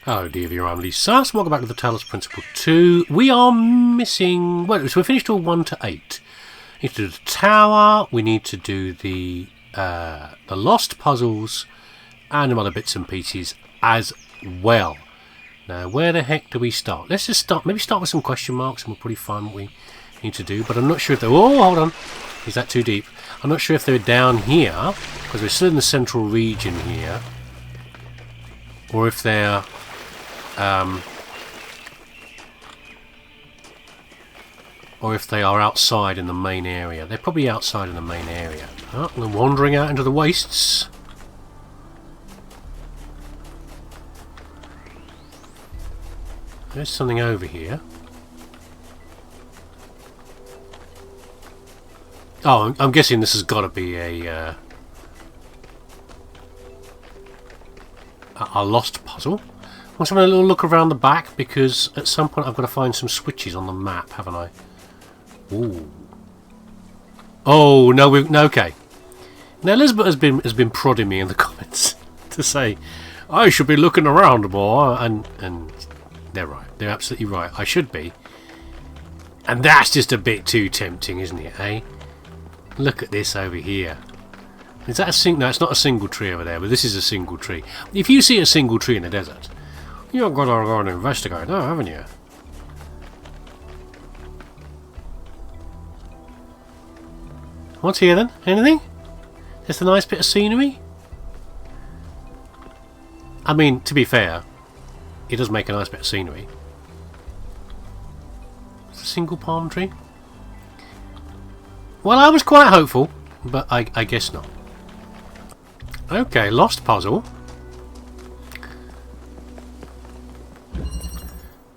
Hello dear, I'm leesusss. Welcome back to the Talos Principle 2. We are missing... Well, so we finished all 1 to 8. We need to do the tower, we need to do the lost puzzles, and some other bits and pieces as well. Now, where the heck do we start? Let's just start, maybe start with some question marks, and we'll probably find what we need to do. But I'm not sure if they're... Oh, hold on. Is that too deep? I'm not sure if they're down here, because we're still in the central region here, or if they're... or if they are outside in the main area. They're probably outside in the main area. Oh, we're wandering out into the wastes. There's something over here. Oh, I'm guessing this has got to be a lost puzzle. I'm just having a little look around the back because at some point I've got to find some switches on the map, haven't I? Ooh. Oh no, okay. Now Elizabeth has been prodding me in the comments to say I should be looking around more, and they're right. They're absolutely right. I should be. And that's just a bit too tempting, isn't it? Eh? Look at this over here. Is that a single? No, it's not a single tree over there, but this is a single tree. If you see a single tree in the desert, you're going to go and investigate now, haven't you? What's here then? Anything? Just a nice bit of scenery? I mean, to be fair, it does make a nice bit of scenery. It's a single palm tree. Well, I was quite hopeful, but I guess not. Okay, lost puzzle.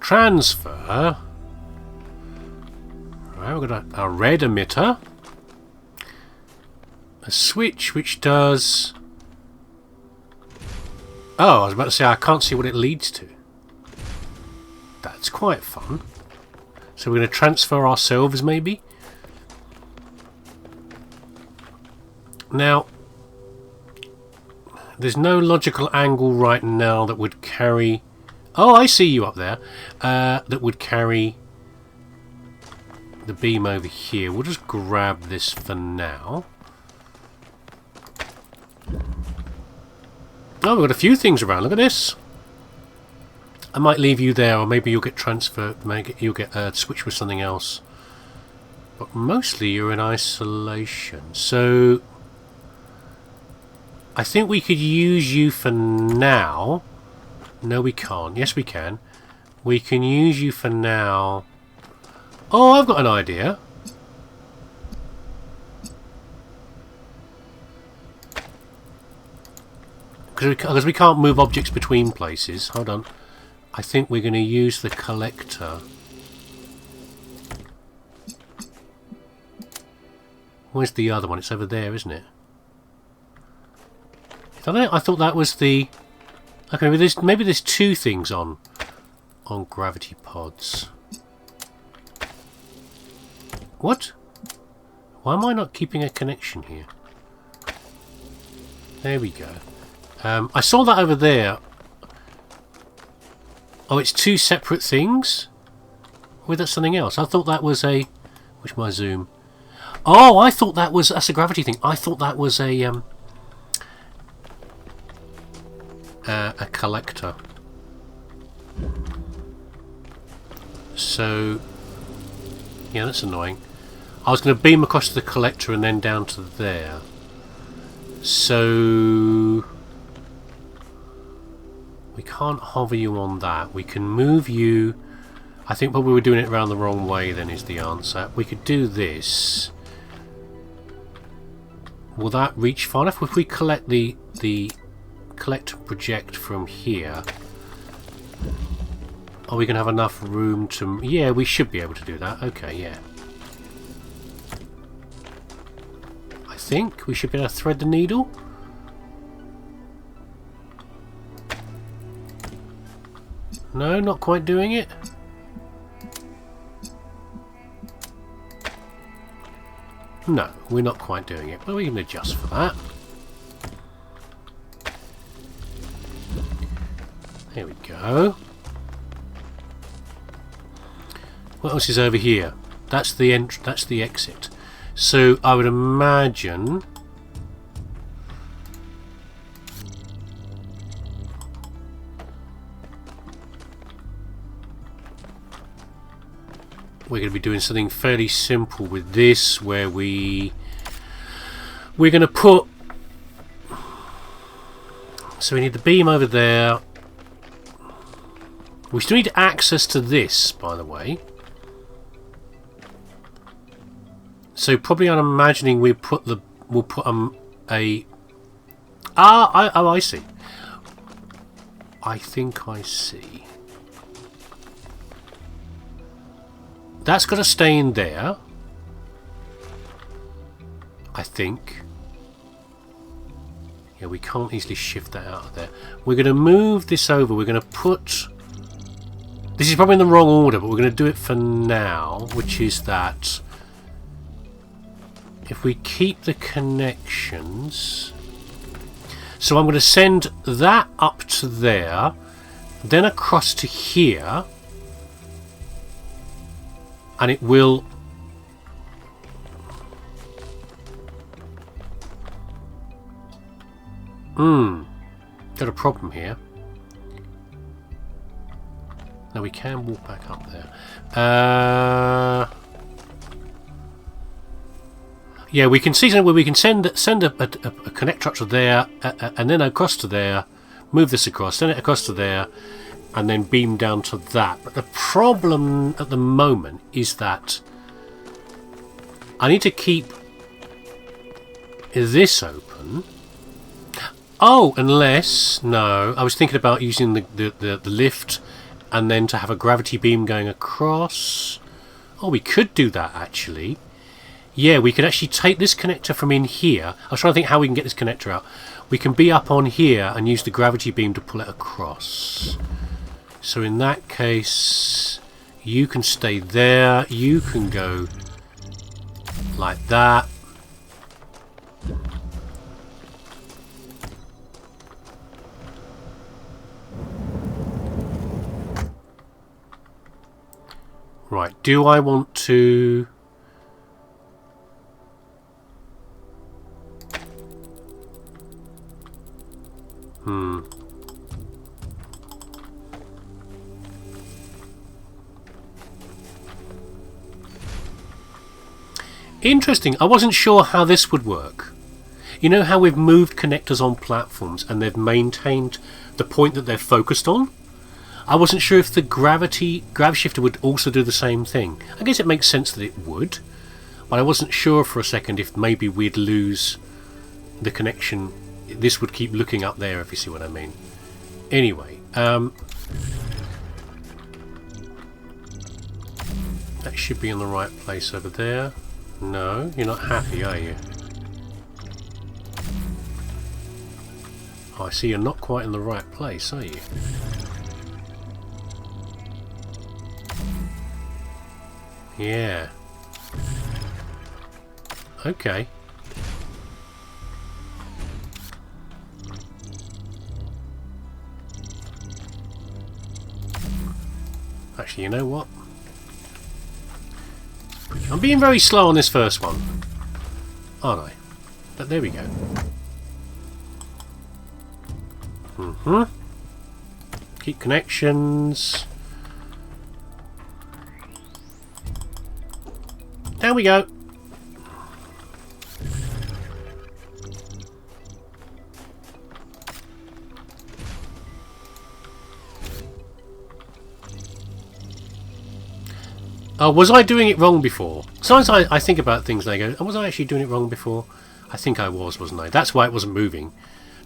Transfer. Right, we've got a red emitter. A switch which does... Oh, I was about to say I can't see what it leads to. That's quite fun. So we're going to transfer ourselves, maybe? Now, there's no logical angle right now that would carry... Oh, I see you up there. That would carry the beam over here. We'll just grab this for now. Oh, we've got a few things around. Look at this. I might leave you there, or maybe you'll get transferred. Maybe you'll get switched with something else. But mostly you're in isolation. So I think we could use you for now. No, we can't. Yes, we can. We can use you for now. Oh, I've got an idea. Because we can't move objects between places. Hold on. I think we're going to use the collector. Where's the other one? It's over there, isn't it? I thought that was the... Okay, maybe there's two things on gravity pods. What? Why am I not keeping a connection here? There we go. I saw that over there. Oh, it's two separate things? Or that's something else? I thought that was a... Where's my zoom? Oh, I thought that was... That's a gravity thing. I thought that was a collector. So... Yeah, that's annoying. I was going to beam across to the collector and then down to there. So... We can't hover you on that. We can move you... I think probably we're doing it around the wrong way then is the answer. We could do this. Will that reach far enough? If we collect the collect and project from here, are we going to have enough room to... Yeah, we should be able to do that. Okay, yeah. I think we should be able to thread the needle. No, not quite doing it. No, we're not quite doing it, but we can adjust for that. There we go. What else is over here? That's the that's the exit. So I would imagine we're going to be doing something fairly simple with this, where we're going to put, so we need the beam over there. We still need access to this, by the way. So probably I'm imagining we'll put a I see. I think I see. That's got to stay in there, I think. Yeah, we can't easily shift that out of there. We're going to move this over. We're going to put... This is probably in the wrong order, but we're going to do it for now, which is that if we keep the connections... So I'm going to send that up to there, then across to here, and it will... Got a problem here. Now we can walk back up there. Yeah, we can see something where we can send a connector up to there, and then across to there, move this across, send it across to there, and then beam down to that. But the problem at the moment is that I need to keep this open. Oh, unless... No, I was thinking about using the lift and then to have a gravity beam going across. Oh, we could do that, actually. Yeah, we could actually take this connector from in here. I was trying to think how we can get this connector out. We can be up on here and use the gravity beam to pull it across. So in that case, you can stay there. You can go like that. Right, do I want to... Interesting. I wasn't sure how this would work. You know how we've moved connectors on platforms and they've maintained the point that they're focused on? I wasn't sure if the grav shifter would also do the same thing. I guess it makes sense that it would, but I wasn't sure for a second if maybe we'd lose the connection. This would keep looking up there, if you see what I mean. Anyway, that should be in the right place over there. No, you're not happy, are you? Oh, I see you're not quite in the right place, are you? Yeah. Okay. Actually, you know what? I'm being very slow on this first one, aren't I? But there we go. Keep connections. There we go. Was I doing it wrong before? Sometimes I think about things and I go, was I actually doing it wrong before? I think I was, wasn't I? That's why it wasn't moving.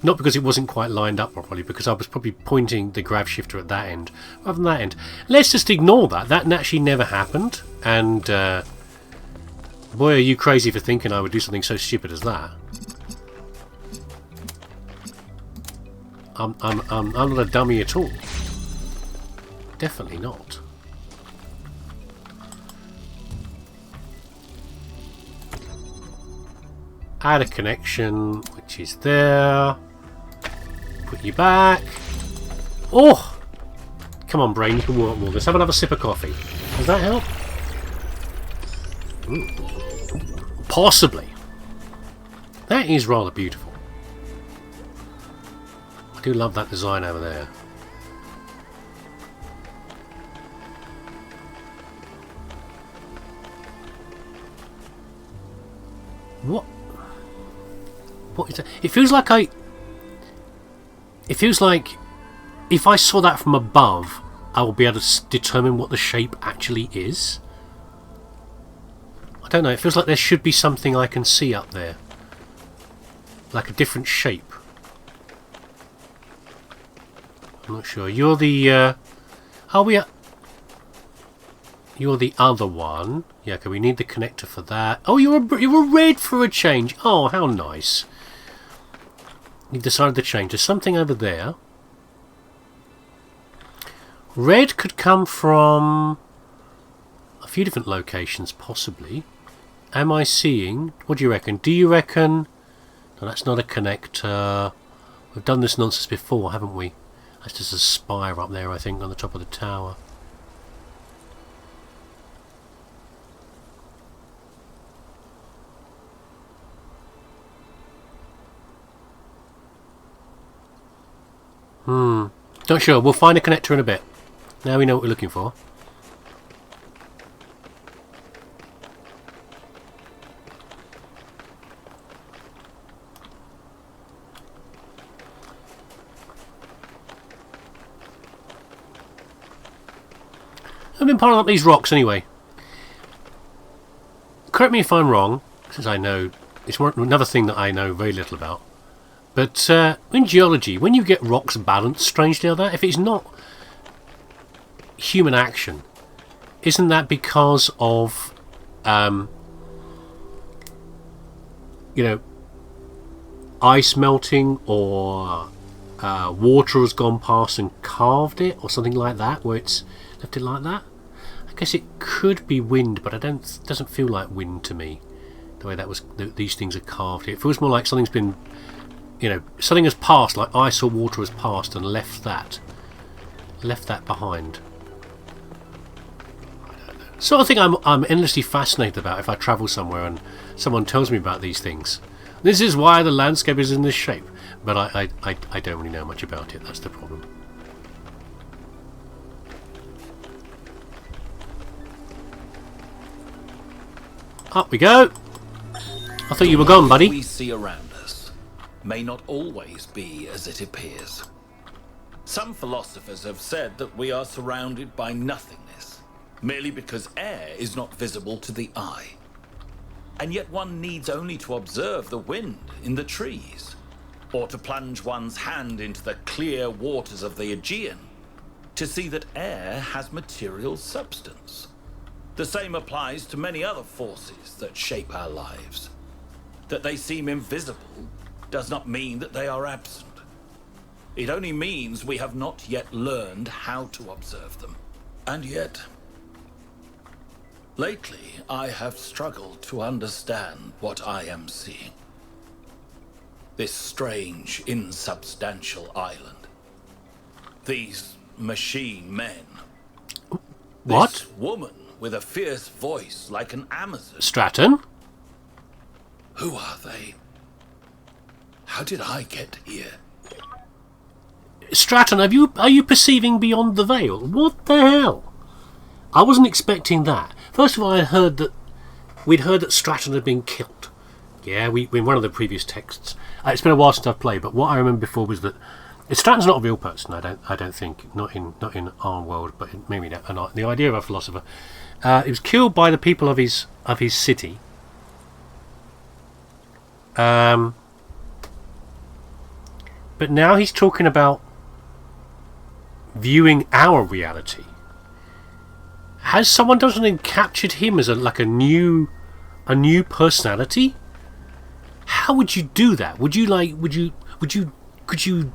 Not because it wasn't quite lined up properly, because I was probably pointing the grav shifter at that end rather than that end. Let's just ignore that. That actually never happened. And boy, are you crazy for thinking I would do something so stupid as that. I'm not a dummy at all. Definitely not. Add a connection, which is there. Put you back. Oh! Come on, brain, you can work more. Let's have another sip of coffee. Does that help? Ooh. Possibly. That is rather beautiful. I do love that design over there. What? What is that? It feels like if I saw that from above, I will be able to determine what the shape actually is. I don't know. It feels like there should be something I can see up there, like a different shape. I'm not sure. You're the. Are we? You're the other one. Yeah. Okay. We need the connector for that. Oh, you're a red for a change. Oh, how nice. You decided to change. There's something over there. Red could come from a few different locations, possibly. Am I seeing? What do you reckon? Do you reckon? No, that's not a connector. We've done this nonsense before, haven't we? That's just a spire up there, I think, on the top of the tower. Not sure. We'll find a connector in a bit. Now we know what we're looking for. I've been piling up these rocks anyway. Correct me if I'm wrong, since I know it's another thing that I know very little about. But in geology, when you get rocks balanced, strangely like that, if it's not human action, isn't that because of you know, ice melting, or water has gone past and carved it, or something like that, where it's left it like that? I guess it could be wind, but it doesn't feel like wind to me, the way that was these things are carved. It feels more like something's been, you know, something has passed, like ice or water has passed and left that behind. Sort of thing I'm endlessly fascinated about if I travel somewhere and someone tells me about these things. This is why the landscape is in this shape, but I don't really know much about it. That's the problem. Up we go. I thought you were gone, buddy. What we see around us may not always be as it appears. Some philosophers have said that we are surrounded by nothingness, merely because air is not visible to the eye. And yet one needs only to observe the wind in the trees, or to plunge one's hand into the clear waters of the Aegean, to see that air has material substance. The same applies to many other forces that shape our lives. That they seem invisible does not mean that they are absent. It only means we have not yet learned how to observe them. And yet, lately I have struggled to understand what I am seeing. This strange, insubstantial island. These machine men. What? This woman with a fierce voice like an Amazon. Stratton? Who are they? How did I get here? Stratton, are you perceiving beyond the veil? What the hell? I wasn't expecting that. First of all, we'd heard that Stratton had been killed. Yeah, in one of the previous texts. It's been a while since I've played, but what I remember before was that Stratton's not a real person. I don't think, not in our world, but maybe not. The idea of a philosopher. He was killed by the people of his city. But now he's talking about viewing our reality. Has someone done something, captured him as a new personality? How would you do that? Could you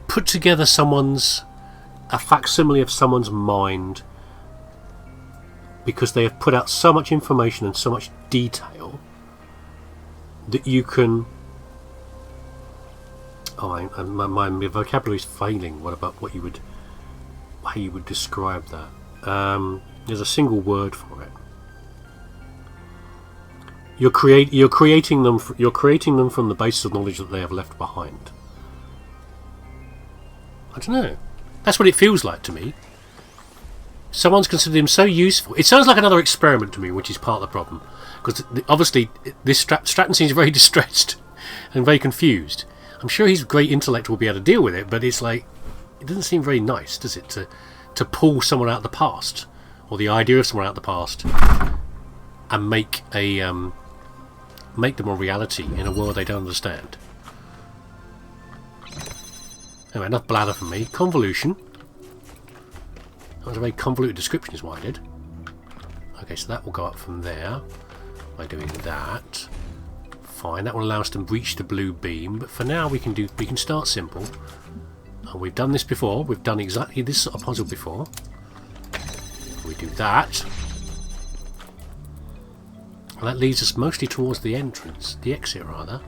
put together a facsimile of someone's mind, because they have put out so much information and so much detail that you can... Oh, my vocabulary is failing. What how you would describe that. There's a single word for it. You're creating them from the basis of knowledge that they have left behind. I don't know. That's what it feels like to me. Someone's considered him so useful. It sounds like another experiment to me, which is part of the problem. Because obviously, this Stratton seems very distressed and very confused. I'm sure his great intellect will be able to deal with it, but it's like, it doesn't seem very nice, does it, to pull someone out of the past, or the idea of someone out of the past, and make them a reality in a world they don't understand. Anyway, enough blather from me. Convolution. That was a very convoluted description, is what I did. Okay, so that will go up from there by doing that. Fine, that will allow us to reach the blue beam. But for now, we can start simple. And we've done this before. We've done exactly this sort of puzzle before. We do that. And that leads us mostly towards the entrance, the exit rather.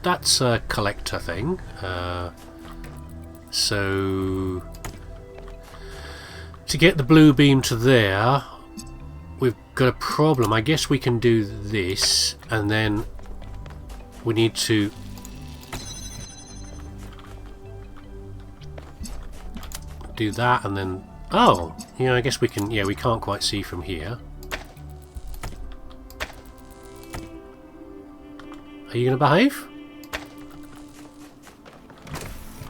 That's a collector thing. So to get the blue beam to there, we've got a problem. I guess we can do this, and then we need to do that, and then oh, yeah, I guess we can. Yeah, we can't quite see from here. Are you going to behave?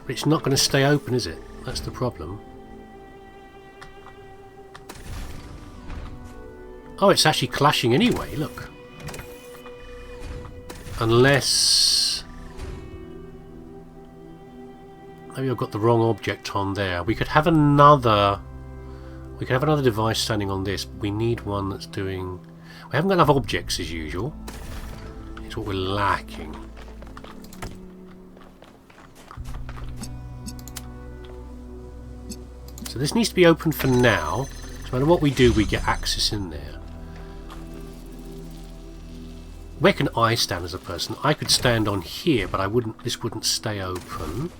It's not going to stay open, is it? That's the problem. Oh, it's actually clashing anyway, look. Unless... maybe I've got the wrong object on there. We could have another... we could have another device standing on this. We need one that's doing... we haven't got enough objects as usual. It's what we're lacking. So this needs to be open for now. So no matter what we do, we get access in there. Where can I stand as a person? I could stand on here, but I wouldn't. This wouldn't stay open.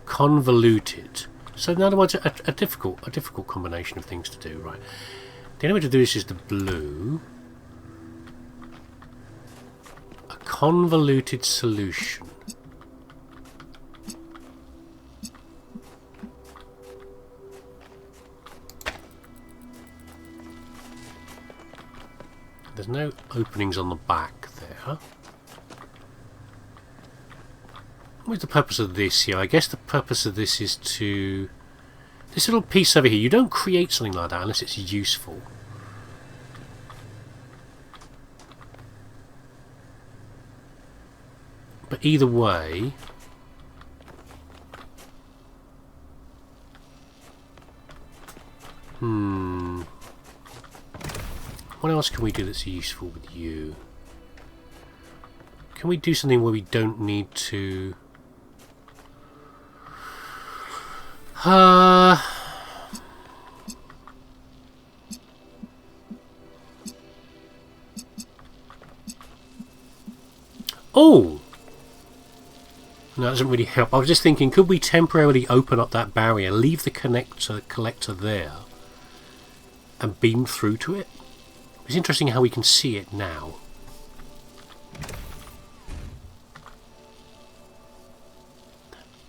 Convoluted. So in other words, a difficult combination of things to do. Right. The only way to do this is the blue. A convoluted solution. There's no openings on the back there. What's the purpose of this here? I guess the purpose of this is to... this little piece over here, you don't create something like that unless it's useful. But either way... what else can we do that's useful with you? Can we do something where we don't need to... oh! No, that doesn't really help. I was just thinking, could we temporarily open up that barrier, leave the collector there, and beam through to it? It's interesting how we can see it now.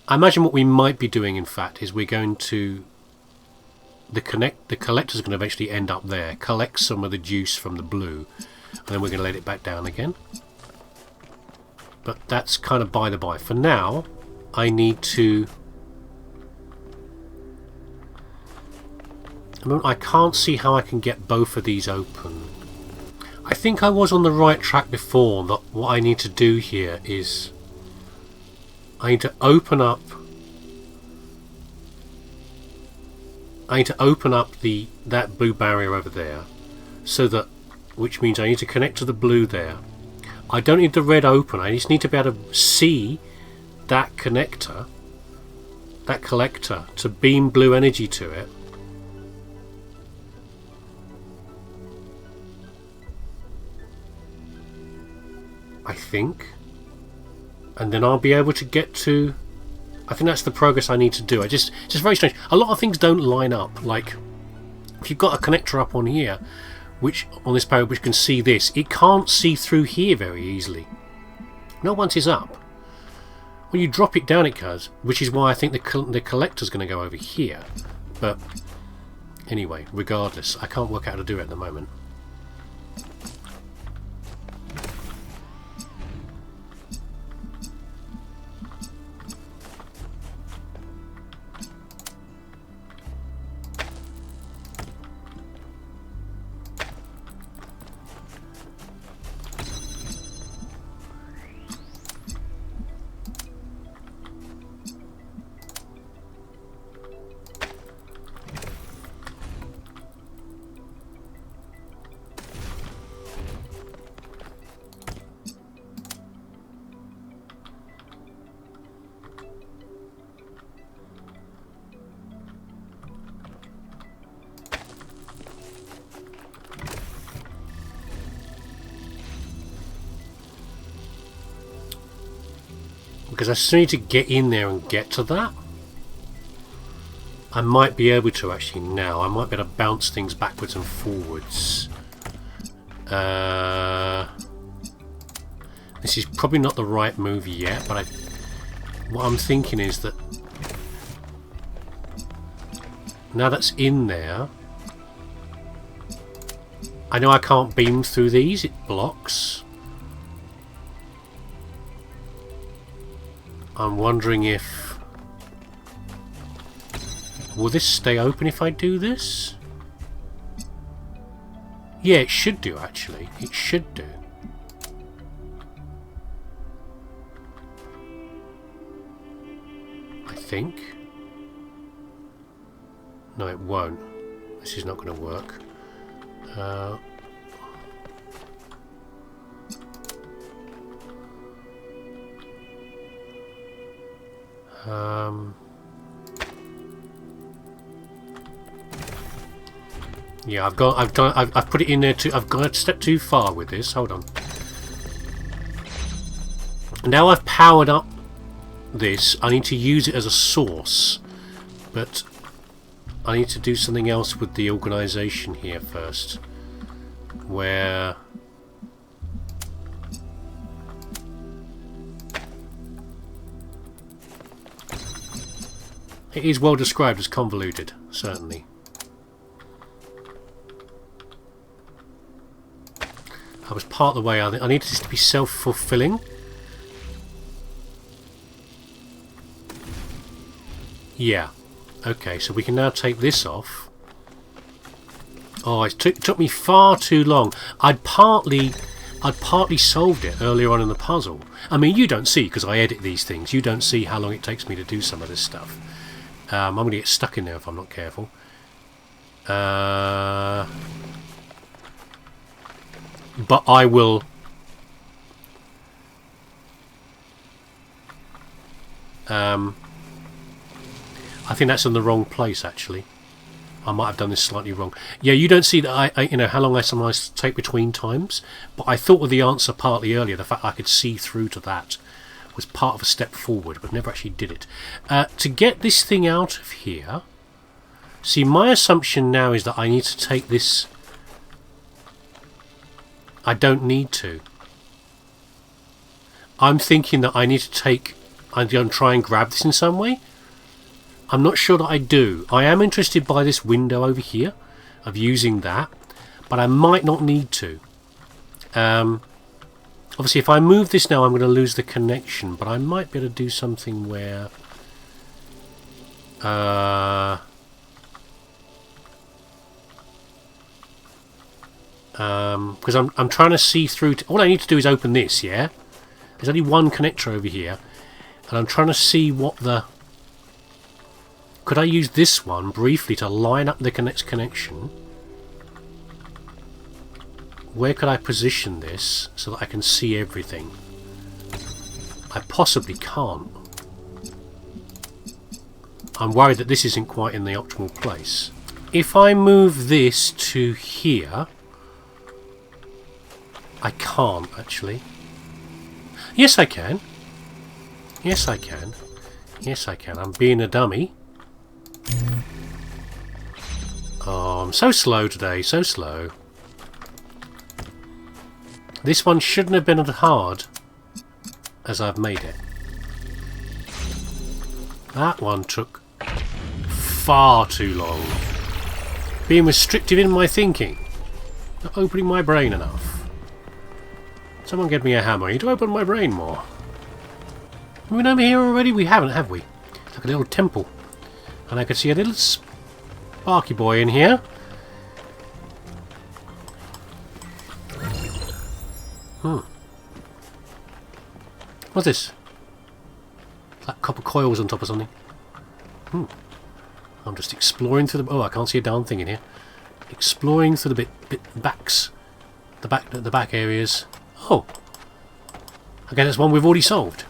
I imagine what we might be doing, in fact, is we're going to... the collector's going to eventually end up there, collect some of the juice from the blue, and then we're going to let it back down again. But that's kind of by the by. For now, I need to... I can't see how I can get both of these open. I think I was on the right track before, that what I need to do here is... I need to open up... that blue barrier over there, so that... which means I need to connect to the blue there. I don't need the red open, I just need to be able to see that connector, that collector, to beam blue energy to it. I think. And then I'll be able to get to... I think that's the progress I need to do. It's just very strange. A lot of things don't line up. Like, if you've got a connector up on here, which on this power, which can see this, it can't see through here very easily. Not once it's up. When you drop it down, it does, which is why I think the collector's going to go over here. But anyway, regardless, I can't work out how to do it at the moment. Because I still need to get in there and get to that. I might be able to actually now. I might be able to bounce things backwards and forwards. This is probably not the right move yet, but what I'm thinking is that now that's in there, I know I can't beam through these, it blocks. I'm wondering if... will this stay open if I do this? Yeah, it should do actually. It should do. I think. No, it won't. This is not going to work. Yeah, I've put it in there too. I've gone a step too far with this. Hold on. Now I've powered up this. I need to use it as a source, but I need to do something else with the organisation here first. Where it is well described as convoluted, certainly. I was part of the way. I need this to be self-fulfilling. Yeah. Okay, so we can now take this off. Oh, it took me far too long. I'd partly solved it earlier on in the puzzle. I mean, you don't see, because I edit these things, you don't see how long it takes me to do some of this stuff. I'm going to get stuck in there if I'm not careful. But I will... I think that's in the wrong place, actually. I might have done this slightly wrong. Yeah, you don't see that I you know, how long I sometimes take between times. But I thought of the answer partly earlier. The fact I could see through to that was part of a step forward, but never actually did it. To get this thing out of here... See, my assumption now is that I need to take this... I don't need to. I'm thinking that I need to take... I'm going to try and grab this in some way. I'm not sure that I do. I am interested by this window over here, of using that, but I might not need to. Obviously, if I move this now, I'm going to lose the connection, but I might be able to do something where... because I'm trying to see through... all I need to do is open this, yeah? There's only one connector over here, and I'm trying to see what the... Could I use this one briefly to line up the next connection? Where could I position this so that I can see everything? I possibly can't. I'm worried that this isn't quite in the optimal place. If I move this to here... I can't, actually. Yes, I can. Yes, I can. Yes, I can. I'm being a dummy. Oh, I'm so slow today. So slow. This one shouldn't have been as hard as I've made it. That one took far too long. Being restrictive in my thinking. Not opening my brain enough. Someone get me a hammer. I need to open my brain more. Have we been over here already? We haven't, have we? It's like a little temple. And I can see a little sparky boy in here. What's this? Like copper coils on top of something. I'm just exploring through the... Oh, I can't see a darn thing in here. Exploring through the backs. The back areas. Oh. Okay, that's one we've already solved.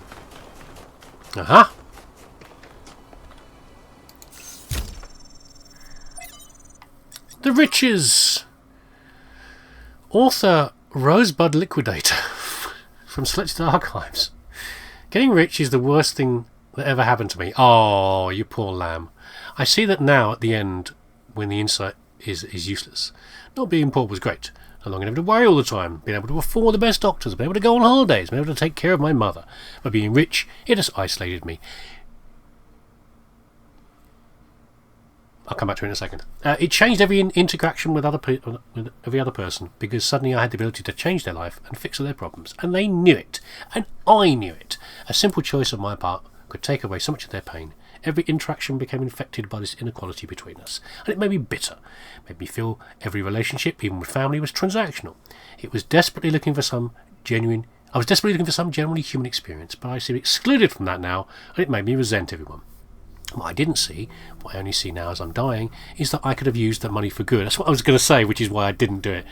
Aha. The riches. Author Rosebud Liquidator from Selected Archives. Getting rich is the worst thing that ever happened to me. Oh, you poor lamb. I see that now at the end when the insight is useless. Not being poor was great. No longer having to worry all the time. Being able to afford the best doctors. Being able to go on holidays. Being able to take care of my mother. But being rich, it has isolated me. I'll come back to it in a second. It changed every interaction with every other person, because suddenly I had the ability to change their life and fix all their problems, and they knew it, and I knew it. A simple choice on my part could take away so much of their pain. Every interaction became infected by this inequality between us, and it made me bitter. It made me feel every relationship, even with family, was transactional. I was desperately looking for some genuinely human experience, but I seem excluded from that now, and it made me resent everyone. What I didn't see, what I only see now as I'm dying, is that I could have used that money for good. That's what I was going to say, which is why I didn't do it.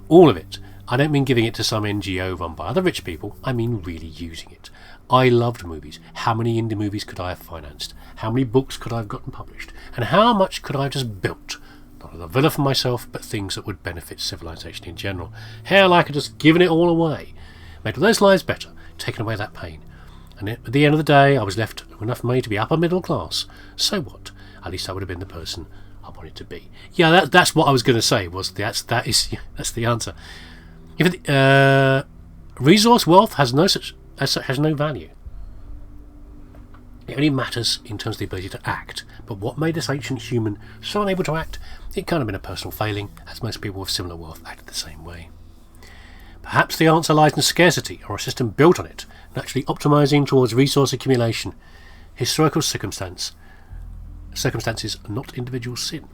All of it. I don't mean giving it to some NGO run by other rich people. I mean really using it. I loved movies. How many indie movies could I have financed? How many books could I have gotten published? And how much could I have just built? Not a villa for myself, but things that would benefit civilization in general. Hell, I could have just given it all away. Made all those lives better. Taken away that pain. And at the end of the day, I was left with enough money to be upper middle class. So what? At least I would have been the person I wanted to be. Yeah, that's what I was going to say. That's the answer. If resource wealth has no value. It only matters in terms of the ability to act. But what made this ancient human so unable to act? It can't have been a personal failing, as most people with similar wealth acted the same way. Perhaps the answer lies in scarcity, or a system built on it, naturally optimising towards resource accumulation. Historical circumstances, not individual sin.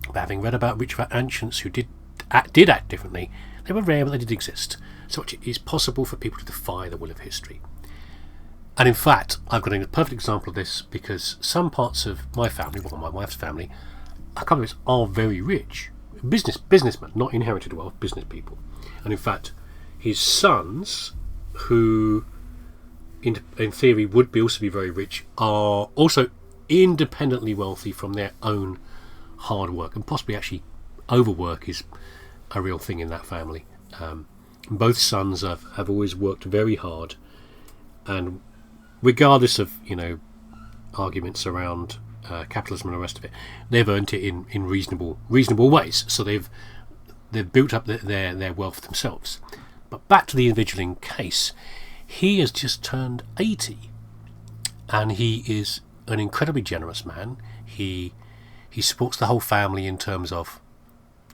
But having read about rich ancients who did act differently, they were rare, but they did exist. So it is possible for people to defy the will of history. And in fact, I've got a perfect example of this, because some parts of my family, well, my wife's family, a couple of us are very rich. Businessmen, not inherited wealth, business people. And in fact, his sons, who in theory would also be very rich, are also independently wealthy from their own hard work, and possibly actually overwork is a real thing in that family. Both sons have always worked very hard, and regardless of arguments around capitalism and the rest of it, they've earned it in reasonable ways. So they've built up their wealth themselves. But back to the individual in case, he has just turned 80, and he is an incredibly generous man. He supports the whole family in terms of,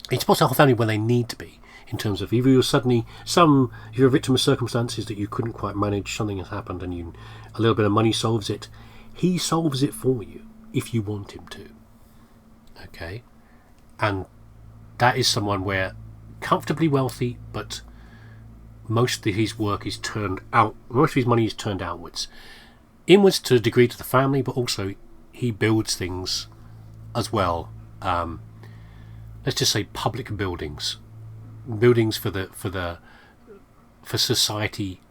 he supports the whole family when they need to be, in terms of if you're a victim of circumstances that you couldn't quite manage, something has happened and a little bit of money solves it, he solves it for you if you want him to. Okay? And that is someone where comfortably wealthy, but most of his work is most of his money is turned outwards. Inwards to a degree to the family, but also he builds things as well. Let's just say public buildings for society,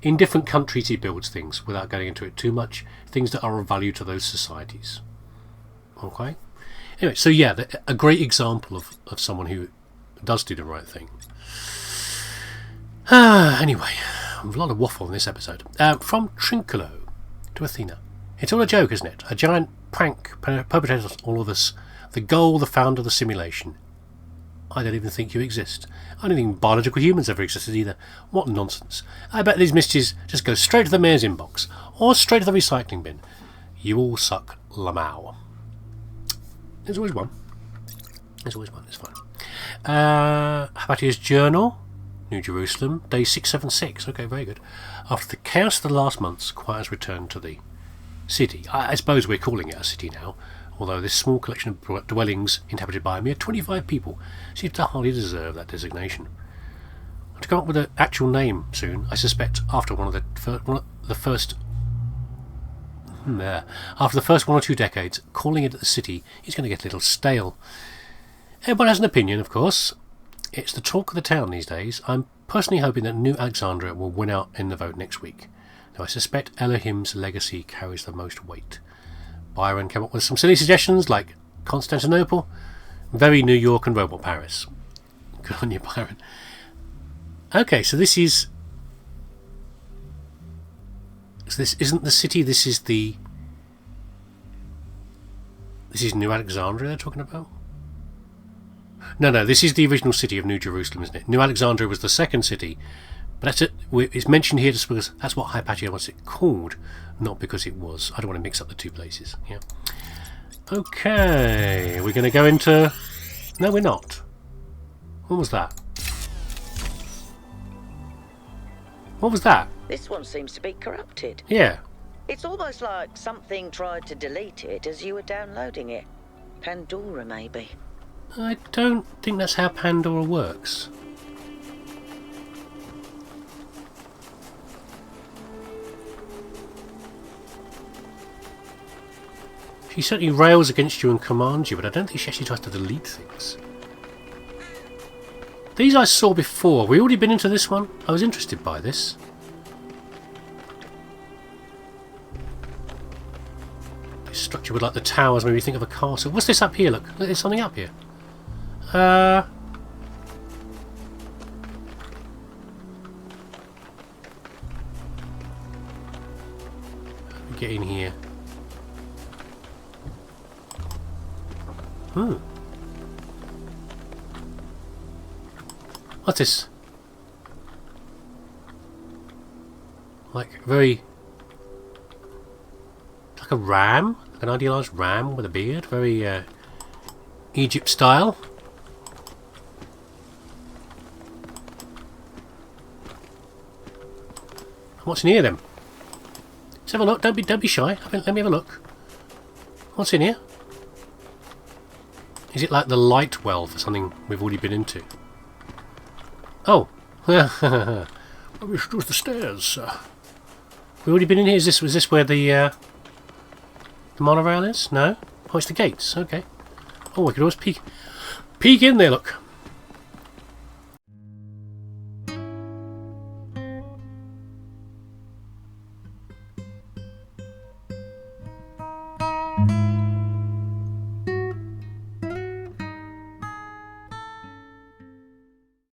in different countries he builds things, without going into it too much, things that are of value to those societies. Okay? Anyway, so yeah, a great example of someone who does do the right thing. Anyway, A lot of waffle in this episode. From Trinculo to Athena. It's all a joke, isn't it? A giant prank perpetrated on all of us. The goal, the founder of the simulation. I don't even think you exist. I don't think biological humans ever existed either. What nonsense. I bet these messages just go straight to the mayor's inbox. Or straight to the recycling bin. You all suck, Lamau. There's always one. There's always one, it's fine. Habatia's Journal. New Jerusalem, day 676. Okay, very good. After the chaos of the last months, quiet has returned to the city. I suppose we're calling it a city now, although this small collection of dwellings inhabited by a mere 25 people seems to hardly deserve that designation. To come up with an actual name soon, I suspect after after the first 1 or 2 decades, calling it the city is going to get a little stale. Everyone has an opinion, of course. It's the talk of the town these days. I'm personally hoping that New Alexandria will win out in the vote next week, though I suspect Elohim's legacy carries the most weight. Byron came up with some silly suggestions like Constantinople, very New York and Robot Paris. Good on you, Byron. Okay, so this is... So this isn't the city, this is the... This is New Alexandria they're talking about? No, this is the original city of New Jerusalem, isn't it? New Alexandria was the second city, but that's it. It's mentioned here just because that's what Hypatia wants it called, not because it was. I don't want to mix up the two places. Yeah. Okay, we're going to go into... No, we're not. What was that? What was that? This one seems to be corrupted. Yeah. It's almost like something tried to delete it as you were downloading it. Pandora, maybe. I don't think that's how Pandora works. She certainly rails against you and commands you, but I don't think she actually tries to delete things. These I saw before. We already been into this one. I was interested by this. This structure with like the towers made me think of a castle. What's this up here? Look, there's something up here. Get in here. What's this? Like very... like a ram? An idealised ram with a beard? Very Egypt style. What's in here then? Let's have a look. Don't be shy. Let me have a look. What's in here? Is it like the light well for something we've already been into? Oh. It was the stairs. We've already been in here. Was this where the monorail is? No? Oh, it's the gates. Okay. Oh, I could always peek in there, look.